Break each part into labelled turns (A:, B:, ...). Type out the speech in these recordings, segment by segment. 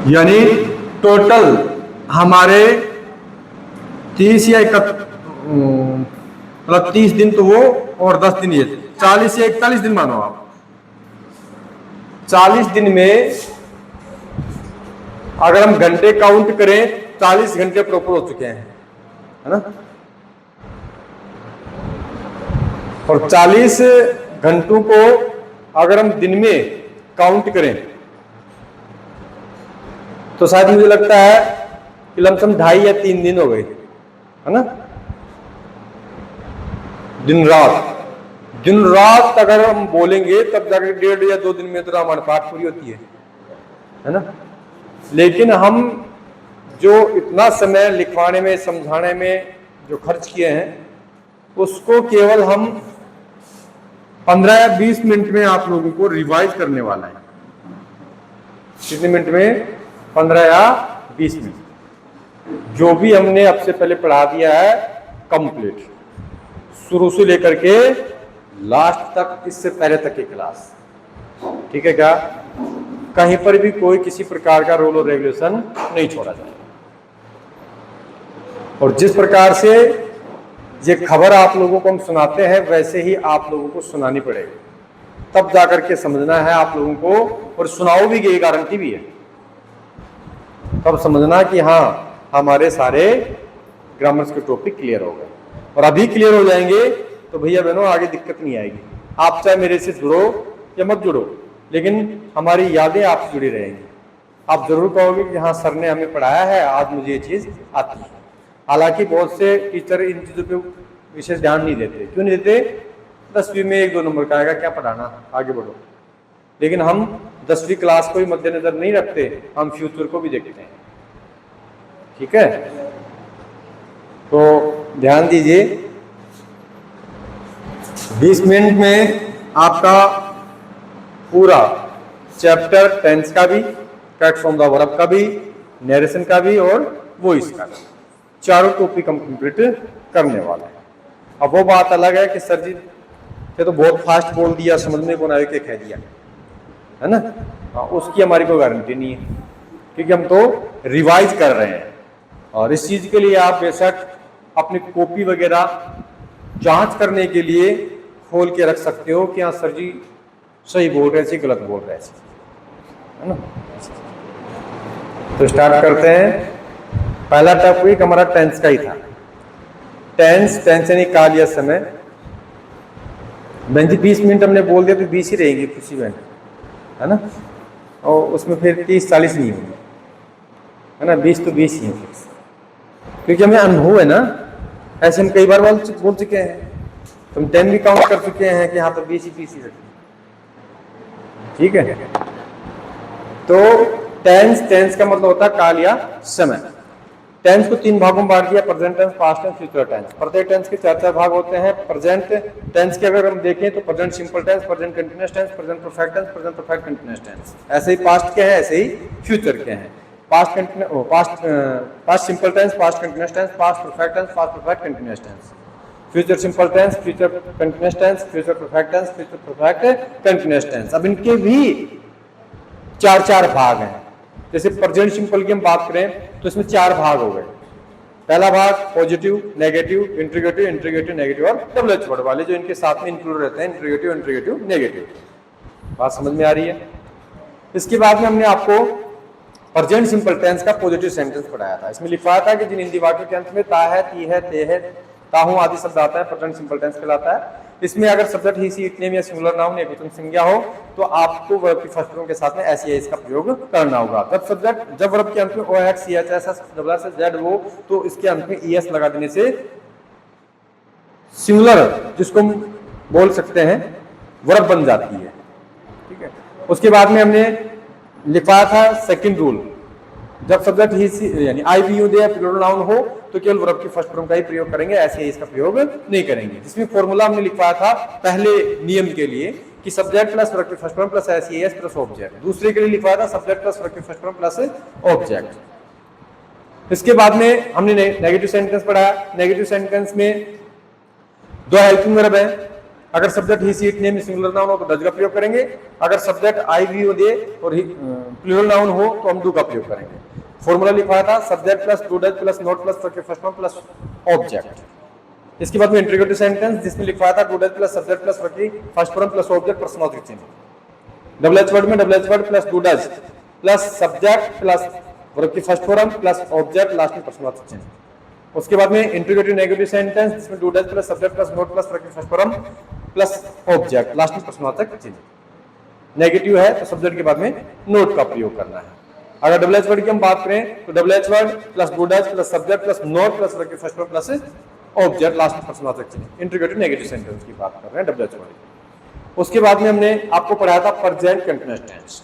A: यानी टोटल हमारे 30 या 30 दिन तो वो और 10 दिन ये 40 या 41 दिन मानो आप। 40 दिन में अगर हम घंटे काउंट करें 40 घंटे प्रॉपर हो चुके हैं, है ना। और 40 घंटों को अगर हम दिन में काउंट करें तो शायद मुझे लगता है कि लमसम 2.5 या 3 दिन हो गए, है ना। दिन रात अगर हम बोलेंगे तब जाकर 1.5 या 2 दिन में तो रामायण पाठ पूरी होती है ना। लेकिन हम जो इतना समय लिखवाने में समझाने में जो खर्च किए हैं उसको केवल हम 15 या 20 मिनट में आप लोगों को रिवाइज करने वाला है। कितने मिनट में? 15 या 20 मिनट। जो भी हमने अब से पहले पढ़ा दिया है कंप्लीट, शुरू से लेकर के लास्ट तक, इससे पहले तक की क्लास, ठीक है क्या? कहीं पर भी कोई किसी प्रकार का रूल और रेगुलेशन नहीं छोड़ा जाए। और जिस प्रकार से ये खबर आप लोगों को हम सुनाते हैं वैसे ही आप लोगों को सुनानी पड़ेगी, तब जाकर के समझना है आप लोगों को। और सुनाओ भी, ये गारंटी भी है, तब समझना कि हाँ हमारे सारे ग्रामर्स के टॉपिक क्लियर हो गए। और अभी क्लियर हो जाएंगे तो भैया बहनों आगे दिक्कत नहीं आएगी। आप चाहे मेरे से जुड़ो या मत जुड़ो, लेकिन हमारी यादें आपसे जुड़ी रहेंगी। आप जरूर कहोगे कि हाँ सर ने हमें पढ़ाया है, आज मुझे ये चीज आती है। हालांकि बहुत से टीचर इन चीजों पे विशेष ध्यान नहीं देते। क्यों नहीं देते? 10वीं में 1-2 नंबर का आएगा, क्या पढ़ाना, आगे बढ़ो। लेकिन हम 10वीं क्लास को ही मद्देनजर नहीं रखते, हम फ्यूचर को भी देखते हैं, ठीक है। तो ध्यान दीजिए, 20 मिनट में आपका पूरा चैप्टर टेंस का भी, करेक्ट फ्रॉम द वर्ब का भी, नरेशन का भी और वॉइस का भी, चारों टॉपिक हम कंप्लीट करने वाले हैं। अब वो बात अलग है कि सर जी ये तो बहुत फास्ट बोल दिया, समझ में कौन आए के कह दिया, है ना। उसकी हमारी कोई गारंटी नहीं है, क्योंकि हम तो रिवाइज कर रहे हैं। और इस चीज के लिए आप बेशक अपनी कॉपी वगैरह जांच करने के लिए खोल के रख सकते हो कि हाँ सर जी सही बोल रहे हैं, गलत बोल रहे हैं, है ना। तो स्टार्ट करते हैं। पहला टॉपिक हमारा टेंस का ही था। टेंस यानी काल या समय। बहन जी 20 मिनट हमने बोल दिया तो 20 ही रहेंगे खुशी बहन, है ना। और उसमें फिर 30-40 नहीं होंगे, है ना। 20 तो 20 ही है, क्योंकि हमें अनुभव है ना। ऐसे हम कई बार बोल चुके हैं, तुम 10 भी काउंट कर चुके हैं कि हाँ तो 20 ही रखें, ठीक है। तो टेंस का मतलब होता है काल या समय। टेंस को 3 भागों में बांट दिया, present tense, past tense, future tense. प्रत्येक टेंस के 4 भाग होते हैं। प्रेजेंट टेंस के अगर हम देखें तो present simple tense, present continuous tense, present perfect tense, present perfect continuous tense. ऐसे ही पास्ट के हैं, ऐसे ही फ्यूचर के हैं। Past simple tense, past continuous tense, past perfect tense, past perfect continuous tense. Future simple tense, future continuous tense, future perfect tense, future perfect continuous tense. अब इनके भी 4 भाग हैं। जैसे प्रेजेंट सिंपल की हम बात करें तो इसमें 4 भाग हो गए। पहला भाग पॉजिटिव, नेगेटिव, इंट्रीगेटिव, नेगेटिव और डबल एच वर्ड वाले जो इनके साथ में इंक्लूड रहते हैं, इंट्रीगेटिव, नेगेटिव। बात समझ में आ रही है? इसके बाद में हमने आपको प्रेजेंट सिंपल टेंस का पॉजिटिव सेंटेंस पढ़ाया था। इसमें लिखा था कि जिन हिंदी वाक्यों के अंत में ता है, ती है, ते है, ताहू आदि शब्द आता है, प्रेजेंट सिंपल टेंस कहलाता है। इसमें अगर subject he, she, it, name या सिंगुलर नाउन एक वचन संज्ञा हो तो आपको वर्ब की फर्स्ट फॉर्म के साथ में एस या एस का प्रयोग करना होगा। जब वर्ब के अंत में O, X, C, H, S, double S, Z हो तो इसके अंत में ई एस लगा देने से सिंगुलर, जिसको हम बोल सकते हैं, वर्ब बन जाती है, ठीक है। उसके बाद में हमने लिखा था सेकंड रूल, जब सब्जेक्ट ही यानी I, we, you, they plural noun हो तो केवल वर्ब की फर्स्ट फॉर्म का ही प्रयोग करेंगे, ऐसे इसका प्रयोग नहीं करेंगे। जिसमें फॉर्मूला हमने लिखवाया था पहले नियम के लिए कि सब्जेक्ट प्लस वर्ब की first form plus S E S plus object. दूसरे के लिए लिखवाया था सब्जेक्ट प्लस वर्ब की फर्स्ट फॉर्म प्लस ऑब्जेक्ट। इसके बाद में हमने नेगेटिव सेंटेंस पढ़ा। नेगेटिव सेंटेंस में 2 हेल्पिंग वर्ब है, अगर subject he she it name singular noun हो तो डज का प्रयोग करेंगे, अगर सब्जेक्ट आई वी हो दे और प्लूरल नाउन हो तो हम डू का प्रयोग करेंगे। फॉर्मूला लिखवाया था subject plus do does plus not plus first form plus object. इसके बाद में इंट्रोगेटिव सेंटेंस जिसमें लिखवाया था do does plus subject plus first form plus object personal change. Double H word में double H word plus do does plus subject plus first form plus object last में personal change. उसके बाद में interrogative negative sentence जिसमें do does plus subject plus not plus first form plus object last में personal change. Negative है तो subject के बाद में नोट का प्रयोग करना है। अगर डबल एच वर्ड की हम बात करें तो double H word plus do does plus subject plus not plus first form plus object last में personal change. Interrogative negative sentence की बात कर रहे हैं डबल एच वर्ड। उसके बाद में हमने आपको पढ़ाया था प्रेजेंट कंटीन्यूअस टेंस।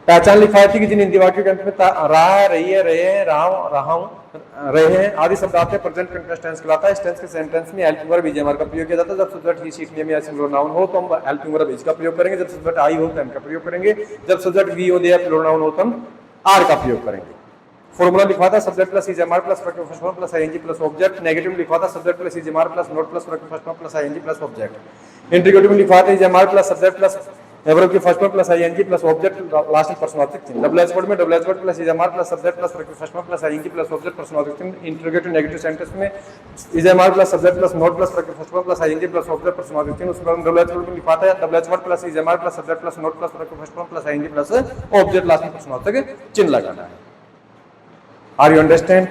A: पहचान लिखवाई थी कि जिन हिंदी वाक्यों के अंत में रहा है, रही है, रहे हैं, रहा हूं, रहे हैं आदि शब्द आते हैं प्रेजेंट कंटीन्यूअस टेंस कहलाता है। इस टेंस के सेंटेंस में हेल्पिंग वर्ब इज का प्रयोग किया जाता है। जब सब्जेक्ट ही सीट नेम या सिंगुलर नाउन हो तो हम हेल्पिंग वर्ब इज का प्रयोग करेंगे, जब सब्जेक्ट आई हो तो एम का प्रयोग करेंगे, जब सब्जेक्ट वी हो या प्लूरल नाउन हो तो हम आर का प्रयोग करेंगे। फॉर्मूला लिखा था subject plus is am are plus first form plus ING plus object. Negative लिखा था subject plus is am are plus not plus first form plus ING plus object. Interrogative लिखा था is am are plus subject plus verb की first form plus ING plus object last में personal change. Double H word में double H word plus is am are plus subject plus first form plus ING plus object personal change. Interrogative negative sentence में is am are plus subject plus not plus first form plus ING plus object personal change. उसके बाद double H word में लिखा था double H word plus is am are plus subject plus not plus first form plus ING plus object last में personal चिन्ह लगाना है। Are you understand?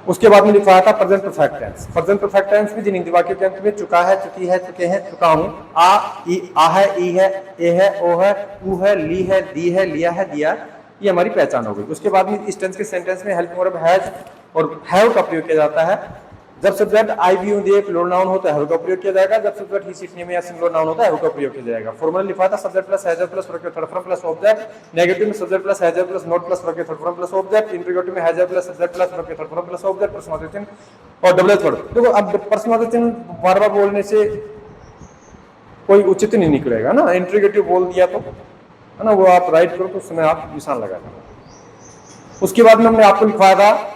A: उसके बाद में लिखवाया था present perfect tense. Present perfect tense में जिन हिंदी वाक्यों के अंत में चुका है, चुकी है, चुके हैं, चुका हूं, आ है, ई है, ए है, ओ है, ऊ है, ली है, दी है, लिया है, दिया, ये हमारी पहचान हो गई। उसके बाद में इस टेंस के सेंटेंस में हेल्पिंग वर्ब हैज और हैव का प्रयोग किया जाता है। जब subject I we they plural noun होता है हैव का प्रयोग किया जाएगा, जब सब्जेक्ट ही सीट नेम या सिंगुलर नाउन होता है हैव का प्रयोग किया जाएगा। फॉर्मूला लिखा था subject plus has plus third form plus object. Negative में subject plus has plus not plus third form plus object. Interrogative में has plus subject plus third form plus object personal चिन्ह और डबल एच वर्ड। देखो अब personal चिन्ह बार बार बोलने से कोई उचित नहीं निकलेगा ना। इंट्रोगेटिव बोल दिया तो है ना, वो आप राइट करो तो उसमें आप निशान लगा देना। उसके बाद में हमने आपको लिखवाया था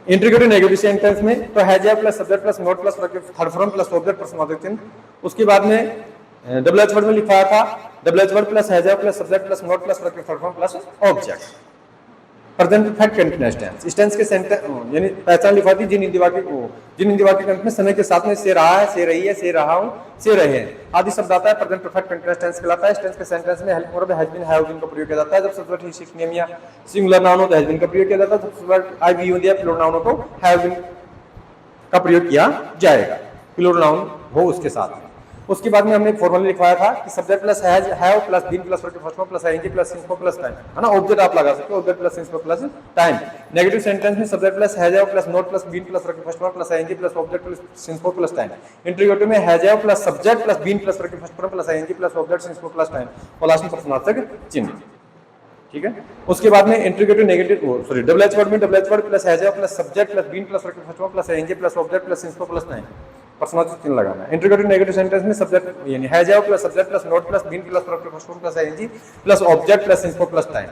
A: इंट्रोगेटिव नेगेटिव सेंटेंस में तो has plus subject plus not plus third form plus object personal चिन्ह। उसके बाद में डबल एच वर्ड में लिखवाया था double H word plus has plus subject plus not plus third form plus object. Present perfect continuous tense. इस tense के sentence यानी पहचान लिखवाई थी जिन हिंदी वाक्य के अंत में समय के साथ में से रहा है, से रही है, से रहा हूं, से रहे हैं आदि शब्द आता है प्रेजेंट परफेक्ट कंटीन्यूअस टेंस कहलाता है। इस टेंस के सेंटेंस में helping verb has been, have been का प्रयोग किया जाता है। जब सब्जेक्ट ही सीट नेम या सिंगुलर नाउन हो तो हैज बीन का प्रयोग किया जाता है। जब सब्जेक्ट आई वी हो या प्लूरल नाउन हो तो हैव बीन का प्रयोग किया जाएगा, प्लूरल नाउन हो उसके साथ में। उसके बाद में हमने फॉर्मूला लिखवाया था कि subject plus has, have plus been plus first form plus ING plus since for plus time है ना। ऑब्जेक्ट आप लगा सकते हो object plus since for plus time. Negative sentence में subject plus has plus not plus been plus first form plus ING plus object plus since for plus time. Interrogative में has plus subject plus been plus first form plus ING plus object since for plus time और last में personal चिन्ह। ठीक है। उसके बाद में interrogative negative sorry double H word में double H word plus has plus subject plus been plus first form plus ING plus object plus since for plus time personal चिन्ह लगाना है। इंट्रोगेटिव नेगेटिव सेंटेंस में subject यानी has plus subject plus not plus been plus first form plus ING plus object plus since for plus time.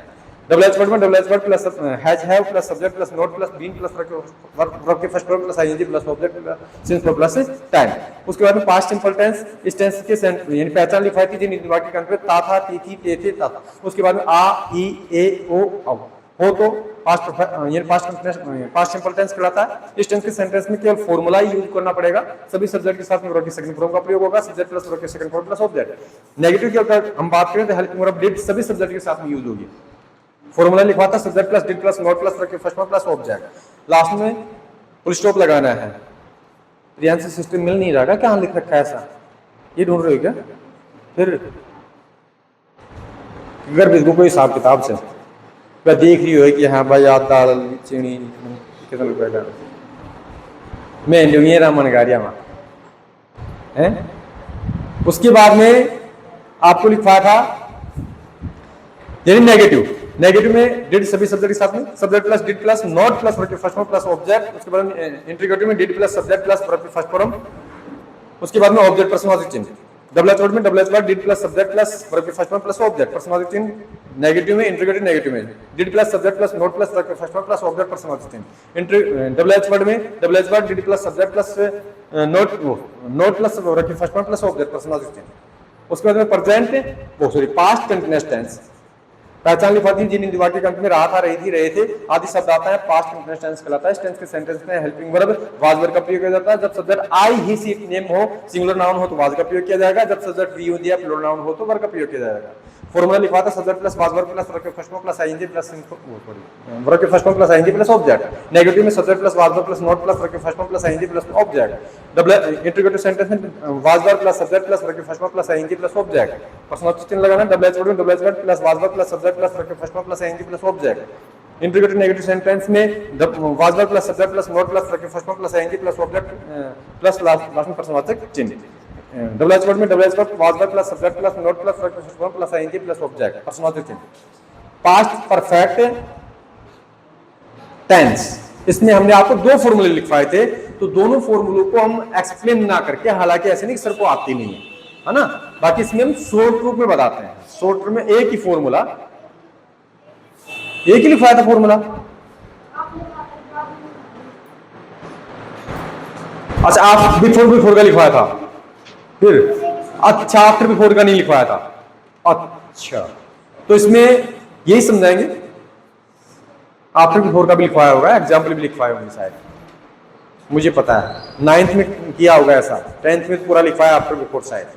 A: Double H word में double H word plus has, have plus subject plus not plus been plus verb के first form plus ING plus object plus since for plus time. उसके बाद में past simple tense. इस tense के यानी पहचान लिखवाई थी जिन वाक्य के अंत में ता था, ती थी, ते थे, ता था। उसके बाद में आ, ई, ए, ओ, औ हो तो पास्ट सिंपल टेंस कहलाता है। इस टेंस के सेंटेंस में केवल फॉर्मूला ही यूज करना पड़ेगा। सभी सब्जेक्ट के साथ में वर्ब के सेकंड फॉर्म का प्रयोग होगा, सब्जेक्ट प्लस वर्ब के second form plus object. Negative की अगर हम बात करें तो हेल्पिंग वर्ब डिड सभी सब्जेक्ट के साथ में यूज होगी। फॉर्मूला लिखा था subject plus did plus not plus verb के first form plus object. Last में फुल स्टॉप लगाना है। प्रियांशु सिस्टम मिल नहीं रहा क्या लिख रखा है ऐसा, ये ढूंढ रहे हो क्या? फिर अगर बिल्कुल कोई हिसाब किताब से वह देख रही हो कि हाँ भाई आता चीनी कितना रुपए का मैं न्यूये रामन गाड़िया में है। उसके बाद में आपको लिखवाया था यानी नेगेटिव में डिड सभी सब्जेक्ट के साथ में subject plus did plus not plus verb के फर्स्ट फॉर्म प्लस ऑब्जेक्ट। उसके बाद में इंट्रोगेटिव में did plus subject plus verb के फर्स्ट फॉर्म। उसके बाद में ऑब्जेक्ट पर्सनल चिन्ह। डबल एच वर्ड में double H word did plus subject plus verb के first form plus object personal चिन्ह। नेगेटिव में इंट्रोगेटिव नेगेटिव में did plus subject plus not plus verb के first form plus object personal चिन्ह। Double H word में double H word did plus subject plus not plus verb first form plus object person object change. उसके बाद में present वो sorry past continuous tense पहचान लिखवाती है जिन वाक्य के अंत में रहा था रही थी रहे थे आदि शब्द आता है पास्ट कंटिन्यूअस टेंस कहलाता है। इस टेंस के सेंटेंस में हेल्पिंग वर्ब वाज वर्ब का प्रयोग किया जाता है। जब subject I he she name हो सिंगुलर नाउन हो तो वाज का प्रयोग किया जाएगा। जब सब्जेक्ट वी हो दिया प्लूरल नाउन हो तो वर्ब का प्रयोग किया जाएगा। फॉर्मूला लिखा था subject plus was were plus verb के first form plus ING plus verb के first form plus ING plus object. Negative में subject plus was were plus not plus verb के first form plus ING plus object. Double integrative sentence में was were plus subject plus verb के first form plus ING plus object. Person object चिन्ह लगाना double H word में double H word plus was were plus subject plus verb के first form plus ING plus object. Integrative negative sentence में was were plus subject plus not plus verb के first form plus ING plus object plus last में पर्सनवाचक चिन्ह। Double H word में double H verb was were plus subject plus not plus verb plus form plus ING plus object पर्सनवाचक चिन्ह। Past perfect tense इसमें हमने आपको दो फॉर्मूले लिखवाए थे तो दोनों फॉर्मूलों को हम एक्सप्लेन ना करके हालांकि ऐसे नहीं सर को आती नहीं है ना बाकी इसमें हम शॉर्ट रूप में बताते हैं। शॉर्ट रूप में एक ही फॉर्मूला एक ही लिखवाया था फॉर्मूला। अच्छा आप बिफोर का लिखवाया था फिर अच्छा आफ्टर बिफोर का नहीं लिखवाया था। अच्छा तो इसमें यही समझाएंगे आफ्टर बिफोर का भी लिखवाया होगा एग्जाम्पल भी लिखवाए होंगे शायद मुझे पता है 9th में किया होगा ऐसा 10th में पूरा लिखवाया आफ्टर बिफोर शायद।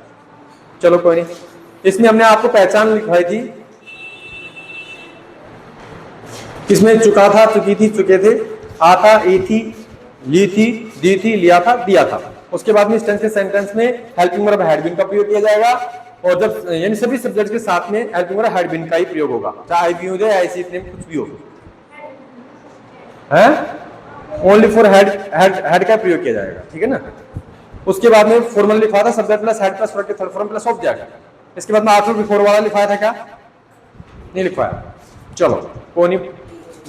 A: चलो कोई नहीं। इसमें हमने आपको पहचान लिखवाई थी किसमें चुका था चुकी थी चुके थे आ था ई थी ली थी दी थी लिया था दिया था। उसके बाद में इस टेंस के सेंटेंस में हेल्पिंग वर्ब हैड बीन का प्रयोग किया जाएगा और जब यानी सभी सब्जेक्ट के साथ में हेल्पिंग वर्ब हैड बीन का ही प्रयोग होगा चाहे आई बी हो जाए आई सी नेम कुछ भी हो है ओनली फॉर हेड का प्रयोग किया जाएगा ठीक है ना। उसके बाद में फॉर्मल लिखा था subject plus had plus verb के थर्ड फॉर्म प्लस ऑब्जेक्ट। इसके बाद में आफ्टर बिफोर वाला लिखवाया था क्या नहीं लिखवाया। चलो कोई नहीं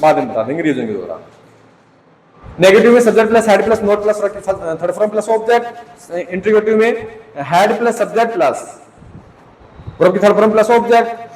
A: बाद में बता देंगे रीजन के द्वारा। नेगेटिव में subject plus had plus not plus third form plus object. Integrative में had plus subject plus verb की थर्ड फॉर्म प्लस ऑब्जेक्ट।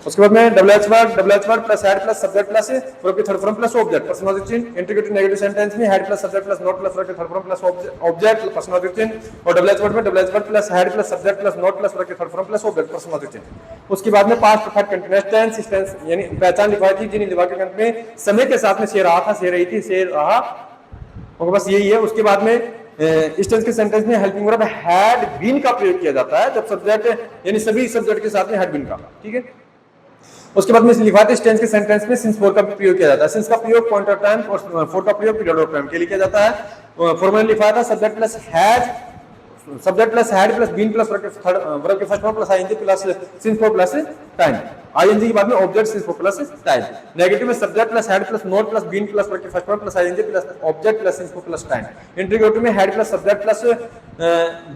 A: उसके बाद में double H word plus had plus subject plus verb की third form plus object personal चिन्ह। Integrative negative sentence में had plus subject plus not plus verb की third form plus object personal चिन्ह और double H word में double H word plus had plus subject plus not plus verb की third form plus object personal चिन्ह। उसके बाद में past perfect continuous tense इस टेंस यानी पहचान लिखवाई थी जिन वाक्य के अंत में समय के साथ में से रहा था से रही थी से रहा और बस यही है। उसके बाद में इस टेंस के सेंटेंस में हेल्पिंग वर्ब हैड बीन का प्रयोग किया जाता है जब सब्जेक्ट यानी सभी सब्जेक्ट के साथ में हैड बीन का ठीक है। उसके बाद में लिखा था इस टेंस के सेंटेंस में सिंस फोर का प्रयोग किया जाता है। सिंस का प्रयोग पॉइंट ऑफ टाइम और फोर का प्रयोग पीरियड ऑफ टाइम के लिए किया जाता है। फॉर्मूला लिखा था subject plus had plus been plus verb के first form plus ING plus since for plus time ING के बाद में object since for plus time. Negative में subject plus had plus not plus been plus verb के first form plus ING plus object plus since for plus time. Integrative में had plus subject plus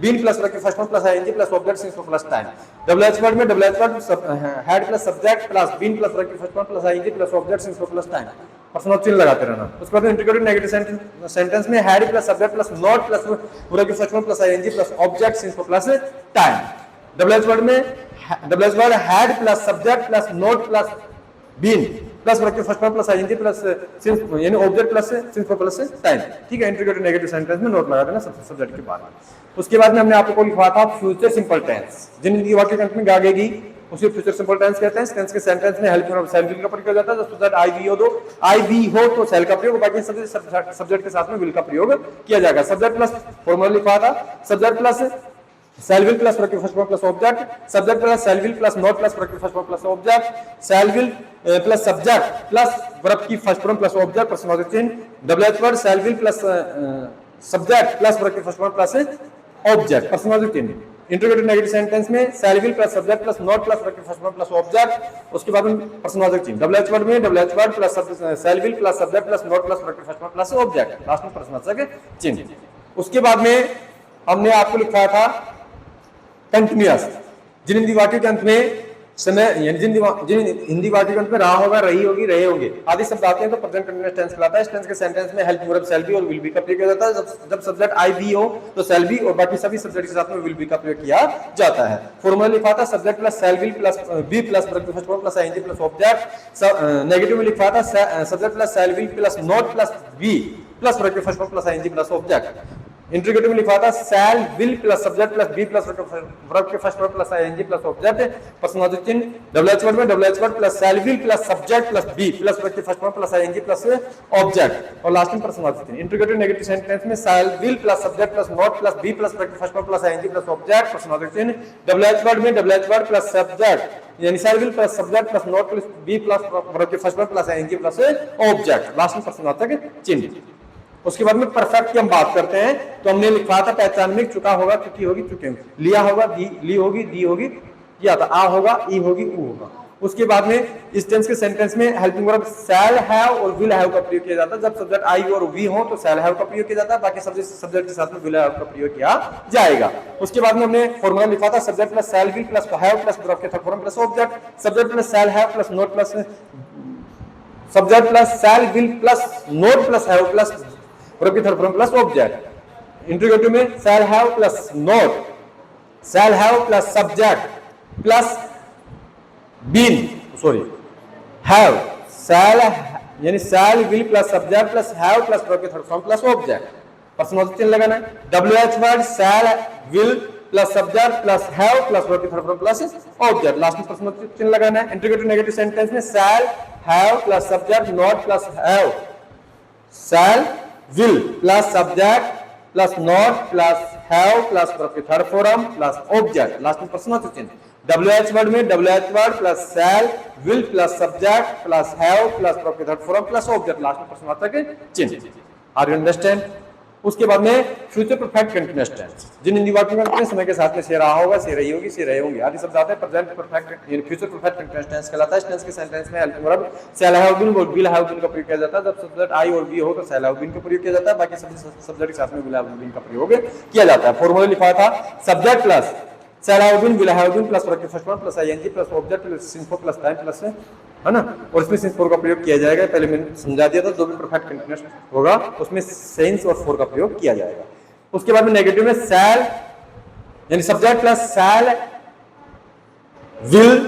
A: been plus verb के first form plus ING plus object since for plus time. Double H word में double H word had plus subject plus been plus verb के first form plus ING plus object since for plus time personal चिन्ह लगाते रहना। उसके बाद integrative negative sentence में had plus subject plus not plus verb के first form plus ING plus object since for plus time. Double H word में double H word had plus subject plus not plus been plus verb के first form plus ING plus since यानी object plus since for plus time ठीक है। Integrative negative sentence में not लगा देना subject के बाद। उसके बाद में हमने आपको लिखा था फ्यूचर सिंपल टेंस जिन वाक्य के अंत में आगेगी उसे फ्यूचर सिंपल टेंस कहते हैं। इस टेंस के सेंटेंस में हेल्पिंग वर्ब सेल विल का प्रयोग किया जाता है। जब सब्जेक्ट आई बी हो तो सेल का प्रयोग बाकी सभी सब्जेक्ट के साथ में विल का प्रयोग किया जाएगा। सब्जेक्ट प्लस फॉर्मूला लिखा था subject plus shall will plus verb के first form plus object. Subject plus shall will plus not plus verb के first form plus object. Shall will plus subject plus verb की first form plus object personal चिन्ह। Double H word shall will plus subject plus verb के first form plus object personal चिन्ह। Integrative negative sentence में shall will plus subject plus not plus verb के first form plus object. उसके बाद में पर्सनवाचक चिन्ह डबल एच वर्ड में double H word plus shall will plus subject plus not plus verb के first form plus object last में पर्सनवाचक चिन्ह। उसके बाद में हमने आपको लिखा था कंटिन्यूअस जिन हिंदी वाक्यों के अंत में समय यानी जिन हिंदी वाक्यों के अंत में रहा होगा रही होगी रहे होंगे आदि शब्द आते हैं तो प्रेजेंट कंटीन्यूअस टेंस कहलाता है। इस टेंस के सेंटेंस में हेल्पिंग वर्ब शैल बी और विल बी का प्रयोग किया जाता है। जब सब्जेक्ट आई बी हो तो शैल बी और बाकी सभी सब्जेक्ट के साथ में विल बी का प्रयोग किया जाता है। फॉर्मूला लिखा था subject plus shall will plus be plus verb के first form plus ING plus object. Negative में लिखा था subject plus shall will plus not plus be plus verb के first form plus ING plus object. Interrogative में लिखा था shall will plus subject plus be plus verb के first verb plus ING plus object प्रश्नवाचक चिन्ह, double H word में double H word plus shall will plus subject plus be plus verb के first verb plus ING plus object और last में प्रश्नवाचक चिन्ह। Interrogative negative sentence में shall will plus subject plus not plus be plus verb के first verb plus ING plus object प्रश्नवाचक चिन्ह। Double H word में double H word plus subject यानी shall will plus subject plus not plus be plus verb के first verb plus ING plus object last में प्रश्नवाचक चिन्ह। उसके बाद में परफेक्ट की हम बात करते हैं तो हमने लिखा था पहचान में चुका होगा, चुकी होगी, चुके होंगे, लिया होगा, ली होगी, दी होगी, किया था, आ होगा, ई होगी, ऊ होगा। उसके बाद में इस टेंस के सेंटेंस में हेल्पिंग वर्ब शैल हैव और विल हैव का प्रयोग किया जाता है। जब सब्जेक्ट आई और वी हो तो शैल हैव का प्रयोग किया जाता है, बाकी सब्जेक्ट के साथ में विल हैव का प्रयोग किया जाएगा। उसके बाद में हमने फॉर्मूला लिखा था subject plus shall will plus have plus verb के third form plus object, subject plus shall have plus not plus subject plus shall will plus not plus have plus verb की third form plus object. Interrogative में shall have plus not, shall have plus subject plus been have, shall यानी shall will plus subject plus have plus verb की third form plus object. प्रश्नवाचक चिन्ह लगाना है, W H word shall will plus subject plus have plus verb की third form plus object last में प्रश्नवाचक चिन्ह लगाना है। इंट्रोगेटिव नेगेटिव सेंटेंस में shall have plus subject not plus have, shall will plus subject plus not plus have plus verb की third form plus object last में प्रश्नवाचक चिन्ह। डब्ल्यू एच वर्ड में W H word plus shall will plus subject plus have plus verb की third form plus object last में प्रश्नवाचक चिन्ह। Are you understand? उसके बाद में फ्यूचर परफेक्ट कंटीन्यूअस टेंस, जिन हिंदी वाक्यों में अपने समय के साथ में से रहा होगा, से रही होगी, से रहे होंगे आदि शब्द आते हैं। प्रेजेंट परफेक्ट यानी फ्यूचर परफेक्ट कंटीन्यूअस टेंस कहलाता है। इस टेंस के सेंटेंस में helping verb shall have been और विल हैव बीन का प्रयोग किया जाता है। जब सब्जेक्ट आई और बी हो तो शैल हैव बीन का प्रयोग किया जाता है, बाकी सब्जेक्ट के साथ में विल हैव बीन का प्रयोग किया जाता है। फॉर्मूला लिखा था subject plus shall have been will have been plus verb के first form plus ING plus object plus since for plus time plus है ना, और इसमें सिंस फॉर का प्रयोग किया जाएगा। पहले मैंने समझा दिया था, जो भी परफेक्ट कंटीन्यूअस होगा उसमें सिंस और फॉर का प्रयोग किया जाएगा। उसके बाद में नेगेटिव में शैल यानी subject plus shall will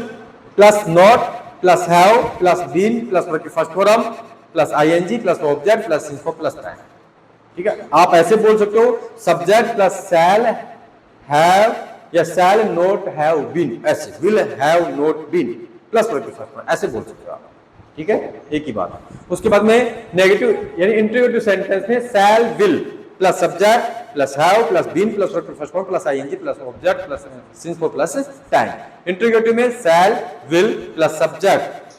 A: plus not plus have plus been plus verb की first form plus ING plus object plus since for plus time. ठीक है, आप ऐसे बोल सकते हो सब्जेक्ट प्लस शैल हैव या शैल नॉट हैव बीन, ऐसे will have not been plus verb की फर्स्ट फॉर्म, ऐसे बोल सकते हो आप। ठीक है, एक ही बात। उसके बाद में नेगेटिव यानी इंट्रोगेटिव सेंटेंस में shall will plus subject plus have plus been plus verb की first form plus ING plus object plus since for plus time. Interrogative में शैल विल प्लस सब्जेक्ट।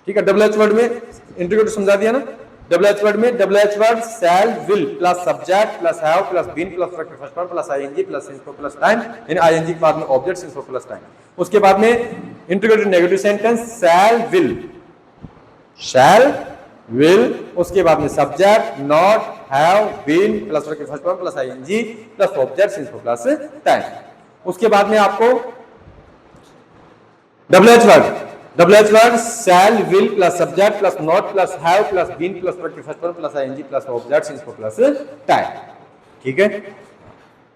A: ठीक है, डबल एच वर्ड में interrogative समझा दिया ना। Double H word में double H word shall will plus subject plus have plus been plus verb की first form plus ING plus since for plus time, यानी ING के बाद में object since for plus time. उसके बाद में interrogative negative sentence shall will, उसके बाद में subject not have been plus verb की first form plus ING plus object since for plus time. उसके बाद में आपको double H word shall will plus subject plus not plus have plus been plus verb की first form plus ING plus object since for plus time. ठीक है,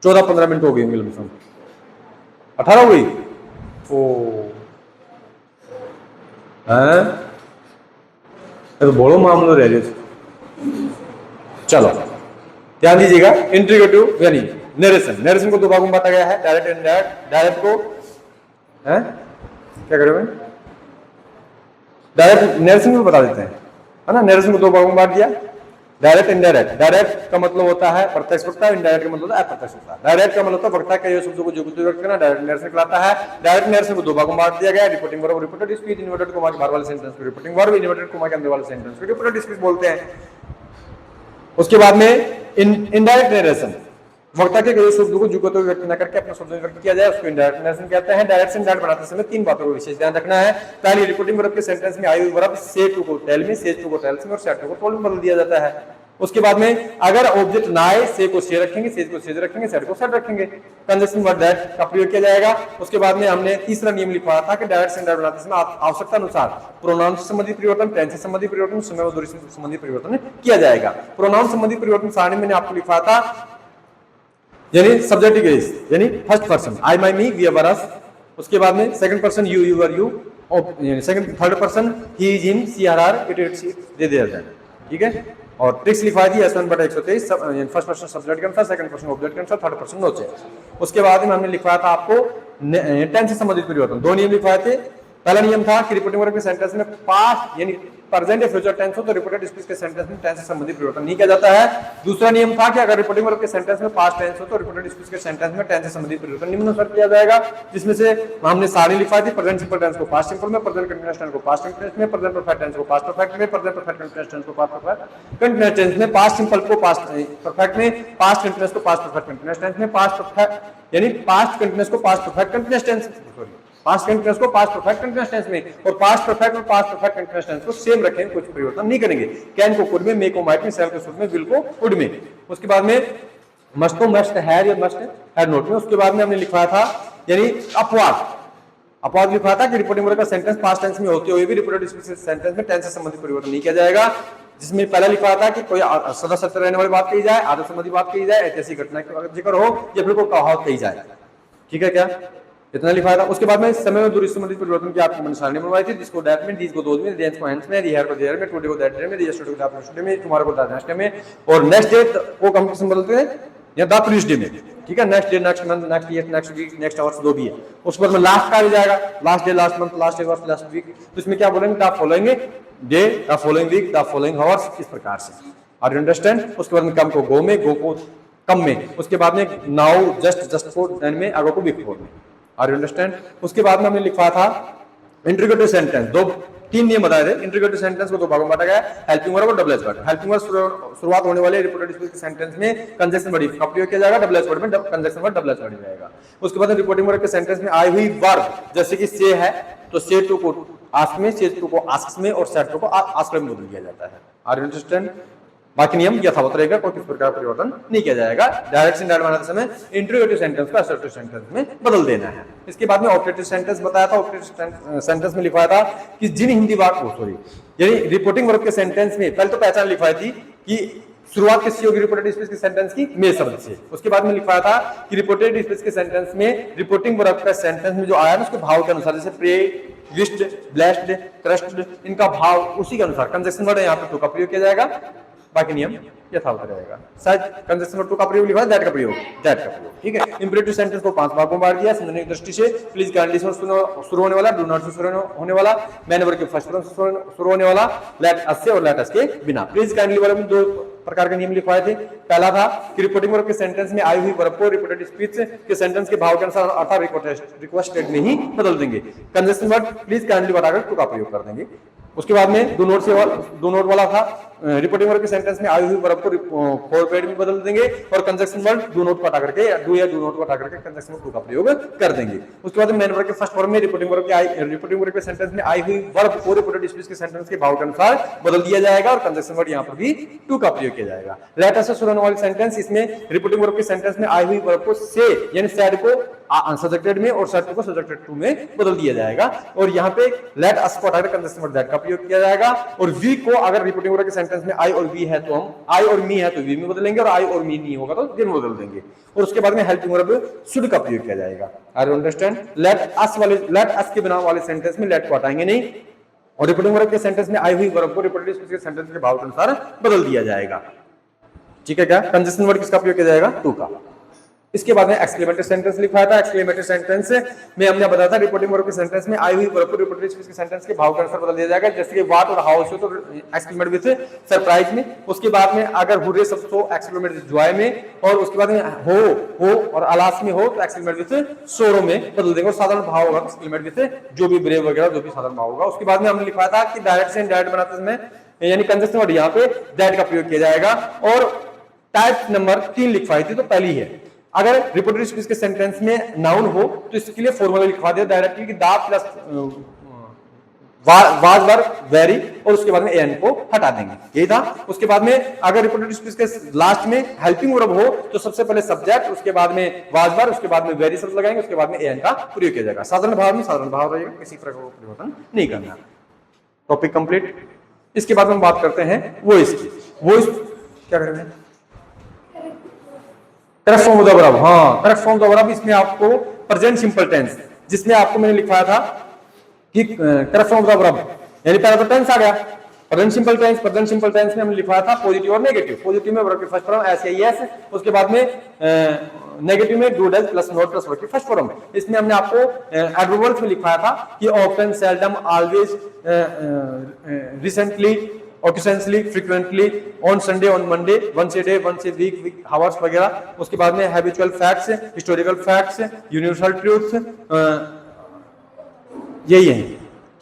A: 14-15 minute हो गई होंगे, 18 हो गई। तो बड़ो मामलो रह रहे। चलो ध्यान दीजिएगा, इंट्रोगेटिव यानी नरेशन को दो भागों में बांटा गया है, डायरेक्ट इनडायरेक्ट। डायरेक्ट को है क्या करेंगे, डायरेक्ट नरेशन को बता देते हैं, है ना। नरेशन को दो भागों में बांट दिया, डायरेक्ट इनडायरेक्ट। डायरेक्ट का मतलब होता है प्रत्यक्ष वक्ता, इनडायरेक्ट का मतलब होता है अप्रत्यक्ष वक्ता। डायरेक्ट का मतलब होता है वक्ता के शब्दों को जो व्यक्त करना, डायरेक्ट नरेशन कहलाता है। डायरेक्ट नरेशन को दो भागों में बांट दिया गया, reporting verb, reported speech. Inverted coma के बाहर वाले सेंटेंस को रिपोर्टिंग वर्ब, इन्वर्टेड कोमा के अंदर वाले सेंटेंस को रिपोर्टेड स्पीच बोलते हैं। उसके बाद में इनडायरेक्ट नरेशन, वक्ता के कई शब्दों को जुगतों व्यक्त न करके अपने शब्दों में व्यक्त किया जाए, उसको इनडायरेक्ट नरेशन कहते हैं। डायरेक्ट से इनडायरेक्ट बनाते समय तीन बातों को विशेष ध्यान रखना है। पहली, रिपोर्टिंग वर्ब के सेंटेंस में आई हुई वर्ब से टू को टेल में, से टू को टेल्स में और सेट टू को टोल्ड में बदल दिया जाता है। उसके बाद में अगर ऑब्जेक्ट ना आए, से को से रखेंगे, से को से रखेंगे, सेट को सेट रखेंगे, कंजंक्शन वर्ड दैट का प्रयोग किया जाएगा। उसके बाद में हमने तीसरा नियम लिखा था कि डायरेक्ट से इनडायरेक्ट बनाते समय आवश्यकता अनुसार प्रोनाउन से संबंधित परिवर्तन, टेंस से संबंधित परिवर्तन, समय और दूरी से संबंधित परिवर्तन किया जाएगा। प्रोनाउन संबंधित परिवर्तन सारणी मैंने आपको लिखा था, यानी सब्जेक्ट इज यानी first person I, my, me, we, us. उसके बाद में second person you, your, you, second third person he, him, she, her, it, its, they, their, that. ठीक है, और ट्रिक्स लिखवाई थी S1/123 फर्स्ट पर्सन सब्जेक्ट के अनुसार, सेकंड पर्सन ऑब्जेक्ट के अनुसार, थर्ड पर्सन नो चेंज। उसके बाद में हमने लिखवाया था आपको टेंस से संबंधित परिवर्तन। दो नियम लिखवाए थे। पहला नियम था कि रिपोर्टिंग वर्ब के सेंटेंस में पास्ट यानी प्रेजेंट या फ्यूचर टेंस हो तो रिपोर्टेड स्पीच के सेंटेंस में टेंस से संबंधित परिवर्तन नहीं किया जाता है। दूसरा नियम था कि अगर रिपोर्टिंग वर्ब के सेंटेंस में पास्ट टेंस हो तो रिपोर्टेड स्पीच के सेंटेंस में टेंस से संबंधित परिवर्तन निम्नानुसार किया जाएगा, जिसमें से हमने सारी लिखवाई थी। प्रेजेंट सिंपल टेंस को पास्ट सिंपल में, प्रेजेंट कंटीन्यूअस टेंस को पास्ट कंटीन्यूअस में, प्रेजेंट परफेक्ट टेंस को पास्ट परफेक्ट में, प्रेजेंट परफेक्ट कंटीन्यूअस टेंस को पास्ट परफेक्ट कंटीन्यूअस टेंस में, पास्ट सिंपल को पास्ट परफेक्ट में, पास्ट कंटीन्यूअस को पास्ट परफेक्ट कंटीन्यूअस टेंस में, पास्ट परफेक्ट यानी पास्ट कंटीन्यूअस को past perfect continuous tense, sorry past continuous को पास्ट परफेक्ट कंटीन्यूअस टेंस में, और पास्ट परफेक्ट और पास्ट परफेक्ट कंटीन्यूअस टेंस को सेम रखेंगे, कुछ परिवर्तन नहीं करेंगे। कैन को कुड में, मे को माइट में, शैल को शुड में, विल को वुड में। उसके बाद में मस्ट को मस्ट हैव या मस्ट हैड नॉट में। उसके बाद में हमने लिखवाया था यानी अपवाद लिखा था कि रिपोर्टिंग वर्ब का सेंटेंस पास्ट टेंस में होते हुए भी रिपोर्टेड स्पीच सेंटेंस में टेंस से संबंधित परिवर्तन नहीं किया जाएगा, जिसमें पहला लिखा था कि कोई सदा सत्य रहने वाली बात कही जाए, आदत संबंधी बात कही जाए, ऐतिहासिक घटना का जिक्र हो या फिर कोई कहावत कही जाए। ठीक है क्या, इतना लिखा था। उसके बाद में समय में दूरी संबंधित परिवर्तन की आपको मैंने सारणी बनवाई थी, जिसको दैट में, दीज को दोज में, डेंस को हैंड्स में, हियर को देयर में, टुडे को दैट डे में, यस्टरडे को दैट नेक्स्ट में, टुमारो को दैट नेक्स्ट में, और नेक्स्ट डे को कंपटीशन बदलते हैं या द प्रीवियस डे में। ठीक है, next day, next month, next year, next week, next hours जो भी है। उसके बाद में लास्ट का आ जाएगा, last day, last month, last hours, last week. तो इसमें क्या बोलेंगे, the following day, the following week, the following hours, इस प्रकार से। Are you understand? उसके बाद में कम को गो में, गो को कम में। उसके बाद में now, just, just for, then में, अगो को बिफोर में। Are you understand? उसके बाद में हमने लिखा था इंट्रीगेटिव सेंटेंस। तीन नियम बताए थे। इंट्रीगेटिव सेंटेंस को दो भागों में बांटा गया, हेल्पिंग वर्ब और double S verb. Helping verb शुरुआत होने वाले रिपोर्टेड स्पीच के सेंटेंस में कंजक्शन वर्ब का प्रयोग किया जाएगा, डबल एस वर्ब में conjunction verb double S verb जाएगा। उसके बाद रिपोर्टिंग वर्ब के सेंटेंस में आई हुई वर्ब, जैसे कि से है तो से टू को आस्क में, से टू को आस्क में और सेट टू को आस्क में बदल दिया जाता है। Are you understand? बाकी नियम यथावत रहेगा, कोई किस प्रकार परिवर्तन नहीं किया जाएगा। डायरेक्ट इंडायरेक्ट बनाते समय इंट्रोगेटिव सेंटेंस को असर्टिव सेंटेंस में बदल देना है। इसके बाद में ऑब्जेक्टिव सेंटेंस बताया था। ऑब्जेक्टिव सेंटेंस में लिखवाया था कि जिन हिंदी वाक्य यानी रिपोर्टिंग वर्ब के सेंटेंस में पहले तो पहचान लिखवाई थी कि शुरुआत किससे होगी रिपोर्टेड स्पीच के सेंटेंस की, मे शब्द से। उसके बाद में लिखवाया था कि रिपोर्टेड स्पीच के सेंटेंस में रिपोर्टिंग वर्ब का सेंटेंस में जो आया ना उसके भाव के अनुसार, जैसे प्रे, विश्ड, ब्लेस्ड, क्रस्ड, इनका भाव उसी के अनुसार कंजक्शन वर्ड यहाँ पे टू का प्रयोग किया जाएगा। बाकी नियम यथावत रहेगा। शायद कंजक्शन वर्ब टू का प्रयोग लिखा है, दैट का प्रयोग, दैट का प्रयोग। ठीक है, इंपरेटिव सेंटेंस को 5 भागों में बांट दिया समझने की दृष्टि से। प्लीज काइंडली से शुरू होने वाला, डू नॉट से शुरू होने वाला, मैन वर्ब के फर्स्ट फॉर्म से शुरू होने वाला, लेट अस से और लेट अस के बिना। प्लीज काइंडली वर्ब में दो प्रकार के नियम लिखवाए थे। पहला था कि रिपोर्टिंग वर्ब के सेंटेंस में आई हुई वर्ब को रिपोर्टेड स्पीच के सेंटेंस के भाव के अनुसार अर्थात रिक्वेस्टेड में ही बदल देंगे। कंजक्शन वर्ब प्लीज काइंडली बताकर टू का प्रयोग कर देंगे। उसके बाद में डू नोट वाला था, रिपोर्टिंग वर्ब के सेंटेंस में आई हुई वर्ब को फॉरवर्ड में बदल देंगे और कंजक्शन वर्ब डू नोट को हटा करके या डू नोट को हटा करके कंजक्शन वर्ब टू का प्रयोग कर देंगे। उसके बाद मेन वर्ब के फर्स्ट फॉर्म में रिपोर्टिंग वर्ब के सेंटेंस में आई हुई वर्ब को रिपोर्टेड स्पीच के सेंटेंस के भाव के अनुसार बदल दिया जाएगा और कंजक्शन वर्ब यहाँ पर भी टू का प्रयोग किया जाएगा। लेट अस से शुरू होने वाली सेंटेंस, इसमें रिपोर्टिंग वर्ब के सेंटेंस में आई हुई वर्ब को से यानी सैड को सब्जेक्टेड में और सेड को सब्जेक्टेड टू में बदल दिया जाएगा और यहाँ पे लेट अस को हटाकर कंजक्शन वर्ब दैट का प्रयोग किया जाएगा। और वी को अगर रिपोर्टिंग वर्ब के सेंटेंस में आई और वी है तो हम आई और मी है तो वी में बदलेंगे और आई और मी नहीं होगा तो दिल में बदल देंगे। और उसके बाद में हेल्पिंग वर्ब शुड का प्रयोग किया जाएगा। Are you understand? Let us के बिना वाले सेंटेंस में लेट को हटाएंगे नहीं और रिपोर्टिंग वर्ब के सेंटेंस में आई हुई वर्ब को रिपोर्टेड स्पीच के सेंटेंस के भाव के अनुसार बदल दिया जाएगा। ठीक है क्या? कंजक्शन वर्ब किसका प्रयोग किया जाएगा? टू का। इसके बाद में एक्सक्लेमेटरी सेंटेंस लिखा था। एक्सक्लेमेटरी सेंटेंस में हमने बताया था रिपोर्टिंग वर्ब के सेंटेंस में आई हुई वर्ब को रिपोर्टेड स्पीच के सेंटेंस के भाव के अनुसार बदल दिया जाएगा, जैसे कि व्हाट और हाउ से तो एक्सक्लेमेट विद सरप्राइज में। उसके बाद में अगर हुर्रे शब्द हो एक्सक्लेमेट विद जॉय में और उसके बाद में हो और अलास में हो तो एक्सक्लेमेट विद सोरो में बदल देंगे और साधारण भाव होगा तो एक्सक्लेमेट विद जो भी ब्रेव वगैरह जो भी साधारण भाव होगा। उसके बाद में हमने लिखा था कि डायरेक्ट से इनडायरेक्ट बनाते समय यानी कंजक्शन वर्ड यहाँ पे दैट का प्रयोग किया जाएगा। और टाइप नंबर 3 लिखवाई थी तो पहली है अगर रिपोर्टेड स्पीच के सेंटेंस में नाउन हो तो इसके लिए फॉर्मूला लिखवा दिया डायरेक्टली कि दा प्लस वाज वर्ब वेरी और उसके बाद में एन को हटा देंगे, यही था। उसके बाद में अगर रिपोर्टेड स्पीच के लास्ट में हेल्पिंग वर्ब हो तो सबसे पहले सब्जेक्ट, उसके बाद में वाज वर्ब, उसके बाद में वेरी शब्द लगाएंगे, उसके बाद में एन का प्रयोग किया जाएगा। साधारण भाव में साधारण भाव रहेगा, किसी प्रकार का परिवर्तन नहीं करना। Topic complete. इसके बाद हम बात करते हैं वॉइस की। वॉइस क्या करेंगे? Correct form of the verb. हाँ, correct form of the verb इसमें आपको प्रेजेंट सिंपल टेंस, जिसमें आपको मैंने लिखवाया था कि correct form of the verb यानी पहला तो टेंस आ गया, प्रेजेंट सिंपल टेंस में हमने लिखा था पॉजिटिव और नेगेटिव। पॉजिटिव में वर्ब की फर्स्ट फॉर्म एस या यस, उसके बाद में नेगेटिव में do does plus not plus verb की फर्स्ट फॉर्म। इसमें हमने आपको एडवर्ब्स में लिखा था कि often, seldom, always, recently, occasionally, frequently, on Sunday, on Monday, once a day, once a week, hours वगैरह। उसके बाद में habitual facts, historical facts, universal truths, यही है,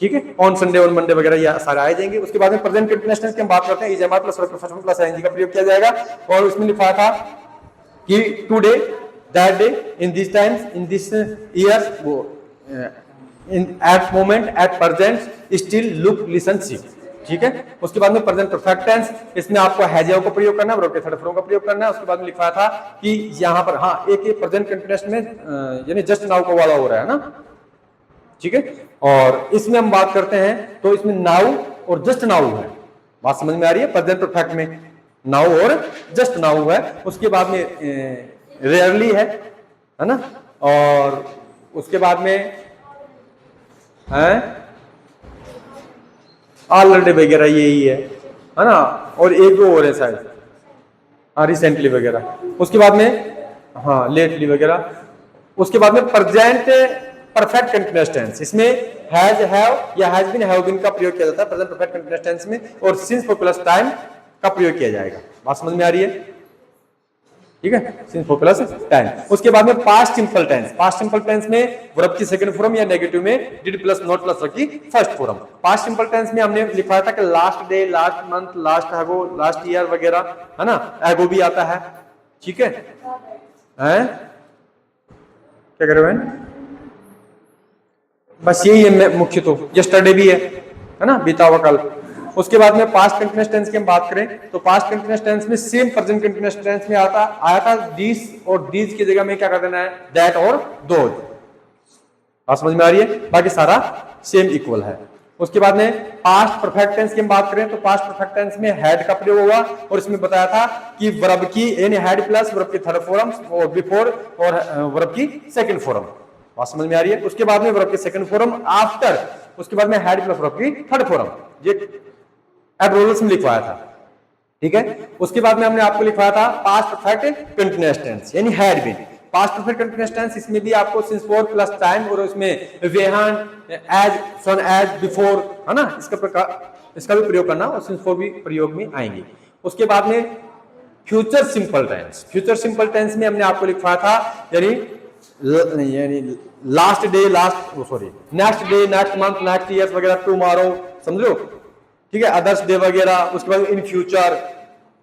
A: ठीक है। ऑन संडे, ऑन मंडे वगैरह ये सारे आ जाएंगे। उसके बाद में प्रेजेंट कंटीन्यूअस टेंस की हम बात करते हैं, is am are plus verb first form plus I N G का प्रयोग किया जाएगा। और उसमें लिखा था कि today, that day, in this times, in this year, वो in at moment, at present, still, look, listen, see, ठीक है। उसके बाद में प्रेजेंट परफेक्ट टेंस, इसमें आपको हैज हैव का प्रयोग करना है, वर्ब के थर्ड फॉर्म का प्रयोग करना है। उसके बाद में लिखा था कि यहाँ पर हाँ एक प्रेजेंट कंटीन्यूअस में यानी जस्ट नाउ का वाला हो रहा है ना, ठीक है। और इसमें हम बात करते हैं तो इसमें नाउ और जस्ट नाउ है, बात समझ में आ रही है। प्रेजेंट परफेक्ट में नाउ और जस्ट नाउ है। उसके बाद में रेयरली है ना, और उसके बाद में है ऑलरेडी वगैरह यही है ना, और एक दो और है शायद, हाँ रिसेंटली वगैरह। उसके बाद में हाँ लेटली वगैरह। उसके बाद में प्रेजेंट परफेक्ट कंटीन्यूअस टेंस, इसमें हैज, हैव या हैज बीन, हैव बीन का प्रयोग किया जाता है प्रेजेंट परफेक्ट कंटीन्यूअस टेंस में, और सिंस फॉर प्लस टाइम का प्रयोग किया जाएगा। बात समझ में आ रही है, ठीक है, सिंस फॉर प्लस टाइम। उसके बाद में past simple tense, past simple tense में वर्ब की सेकंड फॉर्म या नेगेटिव में did plus not plus verb की first form. Past simple tense में हमने लिखा था कि last day, last month, last ago, last year वगैरह है ना, एगो भी आता है, ठीक है। क्या कर रहे हो, बस यही है मुख्य, तो यस्टरडे भी है ना, बीता हुआ कल। उसके बाद में पास्ट कंटीन्यूअस टेंस की हम बात करें तो पास्ट कंटीन्यूअस टेंस में सेम प्रेजेंट कंटीन्यूअस टेंस में आया था दिस, और दिस की जगह में क्या कर देना है, दैट और दोज। बात समझ में आ रही है, बाकी सारा सेम इक्वल है। उसके बाद में पास्ट परफेक्ट टेंस की हम बात करें तो पास्ट परफेक्ट टेंस में हैड का प्रयोग होगा, और इसमें बताया था कि वर्ब की यानी हैड प्लस वर्ब की थर्ड फॉर्म और बिफोर और वर्ब की सेकंड फॉर्म। बात समझ में आ रही है। उसके बाद में वर्ब की सेकंड फॉर्म आफ्टर, उसके बाद में हैड प्लस वर्ब की थर्ड फॉर्म, ये एडवर्ब्स में लिखवाया था, ठीक है। उसके बाद में हमने आपको लिखवाया था पास्ट परफेक्ट कंटीन्यूअस टेंस यानी had been. Past perfect continuous tense, इसमें भी आपको सिंस फॉर प्लस टाइम और उसमें when, as, soon as, before है ना, इसका भी प्रयोग करना, और सिंस फॉर भी प्रयोग में आएंगे। उसके बाद में future simple tense, future simple tense में हमने आपको लिखवाया था यानी last day, next day, next month, next year वगैरह, टुमारो, समझो, ठीक है, अदर्स डे वगैरह। उसके बाद इन फ्यूचर,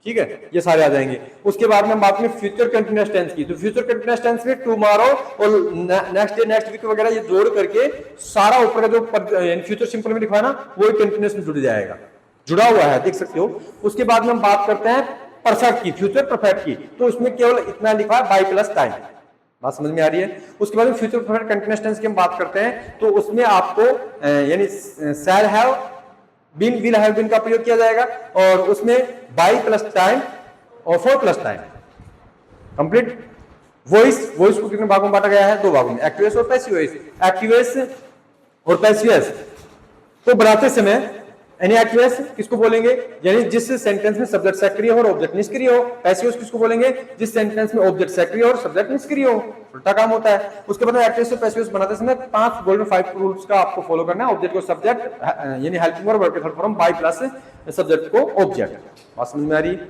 A: ठीक है, ये सारे आ जाएंगे। उसके बाद में हम बात करें फ्यूचर कंटीन्यूअस टेंस की, तो फ्यूचर कंटीन्यूअस टेंस में टुमारो और नेक्स्ट डे, नेक्स्ट वीक वगैरह ये जोड़ करके सारा ऊपर का जो फ्यूचर सिंपल में लिखा है ना, वो कंटीन्यूअस में जुड़ जाएगा, जुड़ा हुआ है, देख सकते हो। उसके बाद में हम बात करते हैं परफेक्ट की, फ्यूचर परफेक्ट की, तो इसमें केवल इतना लिखा है बाय प्लस टाइम। बात समझ में आ रही है। उसके बाद में फ्यूचर परफेक्ट कंटीन्यूअस टेंस की हम बात करते हैं तो उसमें आपको यानी shall have been, will have been का प्रयोग किया जाएगा, और उसमें बाय प्लस टाइम और for plus time complete. Voice को कितने भागों में बांटा गया है, दो भागों में, एक्टिव वॉइस और पैसिव वॉइस। एक्टिव वॉइस और पैसिव वॉइस को बनाते समय यानी एक्टिव वॉइस किसको बोलेंगे, यानी जिस सेंटेंस में सब्जेक्ट सक्रिय हो और ऑब्जेक्ट निष्क्रिय हो। पैसिव वॉइस किसको बोलेंगे, जिस सेंटेंस में ऑब्जेक्ट सक्रिय हो और सब्जेक्ट निष्क्रिय हो, उल्टा काम होता है। उसके बाद एक्टिव वॉइस और पैसिव वॉइस बनाते समय 5 गोल्डन 5 रूल्स का आपको फॉलो करना है। ऑब्जेक्ट को सब्जेक्ट यानी हेल्पिंग वर्ब के third form by plus subject को ऑब्जेक्ट। बात समझ में आ रही है,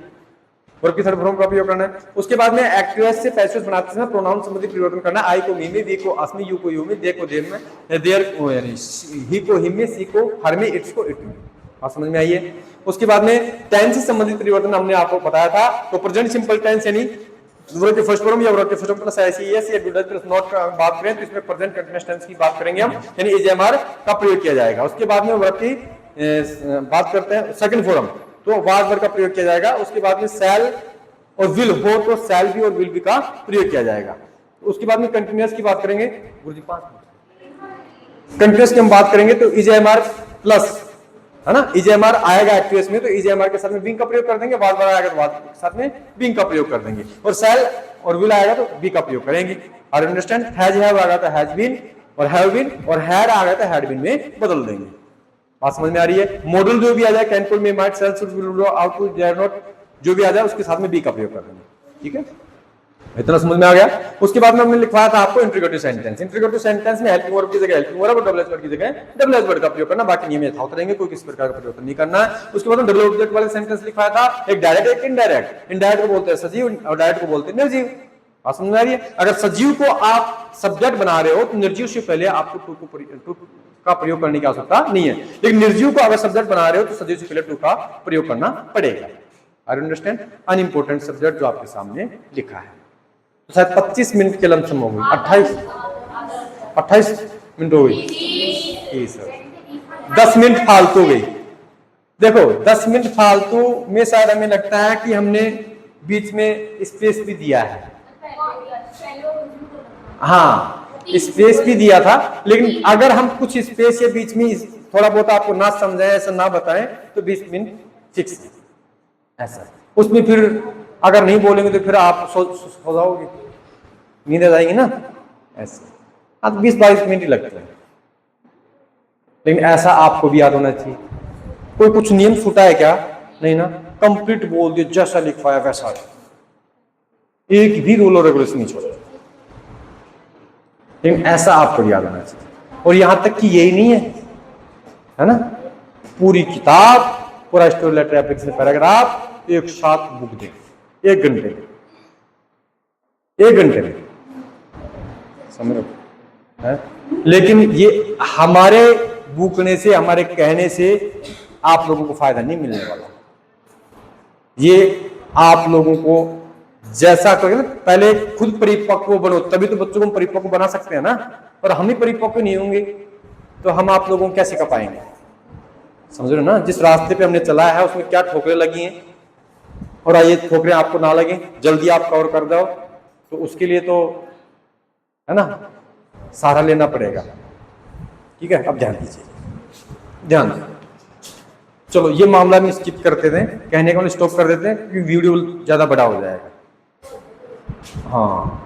A: वर्ब की थर्ड फॉर्म का प्रयोग करना है। उसके बाद में एक्टिव वॉइस से पैसिव वॉइस बनाते समय प्रोनाउन संबंधी परिवर्तन करना है। आई को मी में, वी को अस में, यू को यू में, दे को देम में, देयर को यानी ही को हिम में, सी को हर में, इट्स को इट में। बात समझ में आई है। उसके बाद में टेंस से संबंधित परिवर्तन हमने आपको बताया था, तो प्रेजेंट सिंपल टेंस यानी वर्ब के फर्स्ट फॉर्म या वर्ब के फर्स्ट फॉर्म प्लस एस या डू डज प्लस नॉट का बात करें तो इसमें प्रेजेंट कंटीन्यूअस टेंस की बात करेंगे हम, यानी इज एम आर का प्रयोग किया जाएगा। उसके बाद में वर्ब की बात करते हैं सेकंड फॉर्म, तो वाज वर्ब का प्रयोग किया जाएगा। उसके बाद में शैल और विल हो तो शैल भी और विल भी का प्रयोग किया जाएगा। उसके बाद में कंटीन्यूअस की बात करेंगे, गुरुजी 5 मिनट कंटीन्यूअस की हम बात करेंगे तो इज एम आर प्लस है ना, इज एम आर आएगा एक्टिव में तो इज एम आर के साथ में बीइंग का प्रयोग कर देंगे, वाज आएगा तो वाज के साथ में बीइंग का प्रयोग कर देंगे, और शैल और विल आएगा तो बी का प्रयोग करेंगे। Are understand. हैज हैव आएगा तो हैज बीन, और हैव बीन और हैड आ गया तो हैड बीन में बदल देंगे। बात समझ में आ रही है? मॉडल जो भी आ जाए, can could may might sells ought to dare not, जो भी आ जाए उसके साथ में बी का प्रयोग कर देंगे। ठीक है, इतना समझ में आ गया। उसके बाद में हमने लिखवाया था आपको इंट्रोगेटिव सेंटेंस। इंट्रोगेटिव सेंटेंस में हेल्पिंग वर्ब की जगह हेल्पिंग वर्ब और डबल एस वर्ड की जगह डबल एस वर्ड का प्रयोग करना, बाकी नियम यथावत रहेंगे, कोई किसी प्रकार का प्रयोग नहीं करना है। उसके बाद डबल ऑब्जेक्ट वाले सेंटेंस लिखवाया था, एक डायरेक्ट एक इनडायरेक्ट। इनडायरेक्ट को बोलते हैं सजीव और डायरेक्ट को बोलते हैं निर्जीव। बात समझ में आ रही है? अगर सजीव को आप सब्जेक्ट बना रहे हो तो निर्जीव से पहले आपको टू का प्रयोग करने की आवश्यकता नहीं है, लेकिन निर्जीव को अगर सब्जेक्ट बना रहे हो तो सजीव से पहले टू का प्रयोग करना पड़ेगा। Are you understand? Unimportant subject जो आपके सामने लिखा है। तो शायद 25 मिनट के लमसम हो गई, 28 मिनट हो गई। ठीक सर, 10 मिनट फालतू हो गई। देखो 10 मिनट फालतू में शायद हमें लगता है कि हमने बीच में स्पेस भी दिया है। हाँ, स्पेस भी दिया था, लेकिन अगर हम कुछ स्पेस या बीच में थोड़ा बहुत आपको ना समझाएं, ऐसा ना बताएं तो 20 मिनट फिक्स है ऐसा। उसमें फिर अगर नहीं बोलेंगे तो फिर आप सो जाओगे, नींद आ जाएगी ना ऐसे। हाँ, 20-22 मिनट ही लगते हैं, लेकिन ऐसा आपको भी याद होना चाहिए। कोई कुछ नियम छूटा है क्या? नहीं ना, कंप्लीट बोल दिया, जैसा लिखवाया वैसा, एक भी रूल और रेगुलेशन नहीं छोड़ा। लेकिन ऐसा आपको याद होना चाहिए। और यहां तक कि यही नहीं है ना, पूरी किताब, पूरा स्टोरी लेटर एप्लीकेशन पैराग्राफ एक साथ बुक दें 1 घंटे में, 1 घंटे में, समझ रहे हैं? लेकिन ये हमारे बुकने से, हमारे कहने से आप लोगों को फायदा नहीं मिलने वाला। ये आप लोगों को जैसा करें, पहले खुद परिपक्व बनो, तभी तो बच्चों को हम परिपक्व बना सकते हैं ना। और हम ही परिपक्व नहीं होंगे तो हम आप लोगों को कैसे सिखा पाएंगे? समझ रहे हो ना? जिस रास्ते पे हमने चलाया है उसमें क्या ठोकरें लगी हैं, और ये ठोकरें आपको ना लगे, जल्दी आप कवर कर दो, तो उसके लिए तो है ना सहारा लेना पड़ेगा। ठीक है, अब ध्यान दीजिए, ध्यान दीजिए। चलो ये मामला में स्किप करते थे, कहने का स्टॉप कर देते हैं क्योंकि वीडियो ज्यादा बड़ा हो जाएगा। हाँ,